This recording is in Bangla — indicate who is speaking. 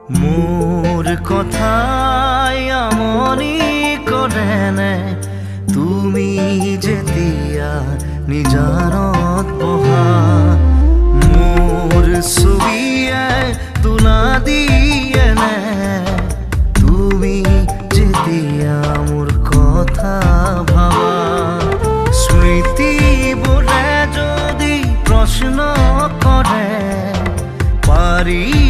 Speaker 1: মোর কথাই আমনি কৰে নে তুমি যেতিয়া নিজানত বহা মোর ছবিয়ে তোলা দিয়ে নে তুমি যেতিয়া মোর কথা ভাবা স্মৃতি বোলে যদি প্রশ্ন করে পারি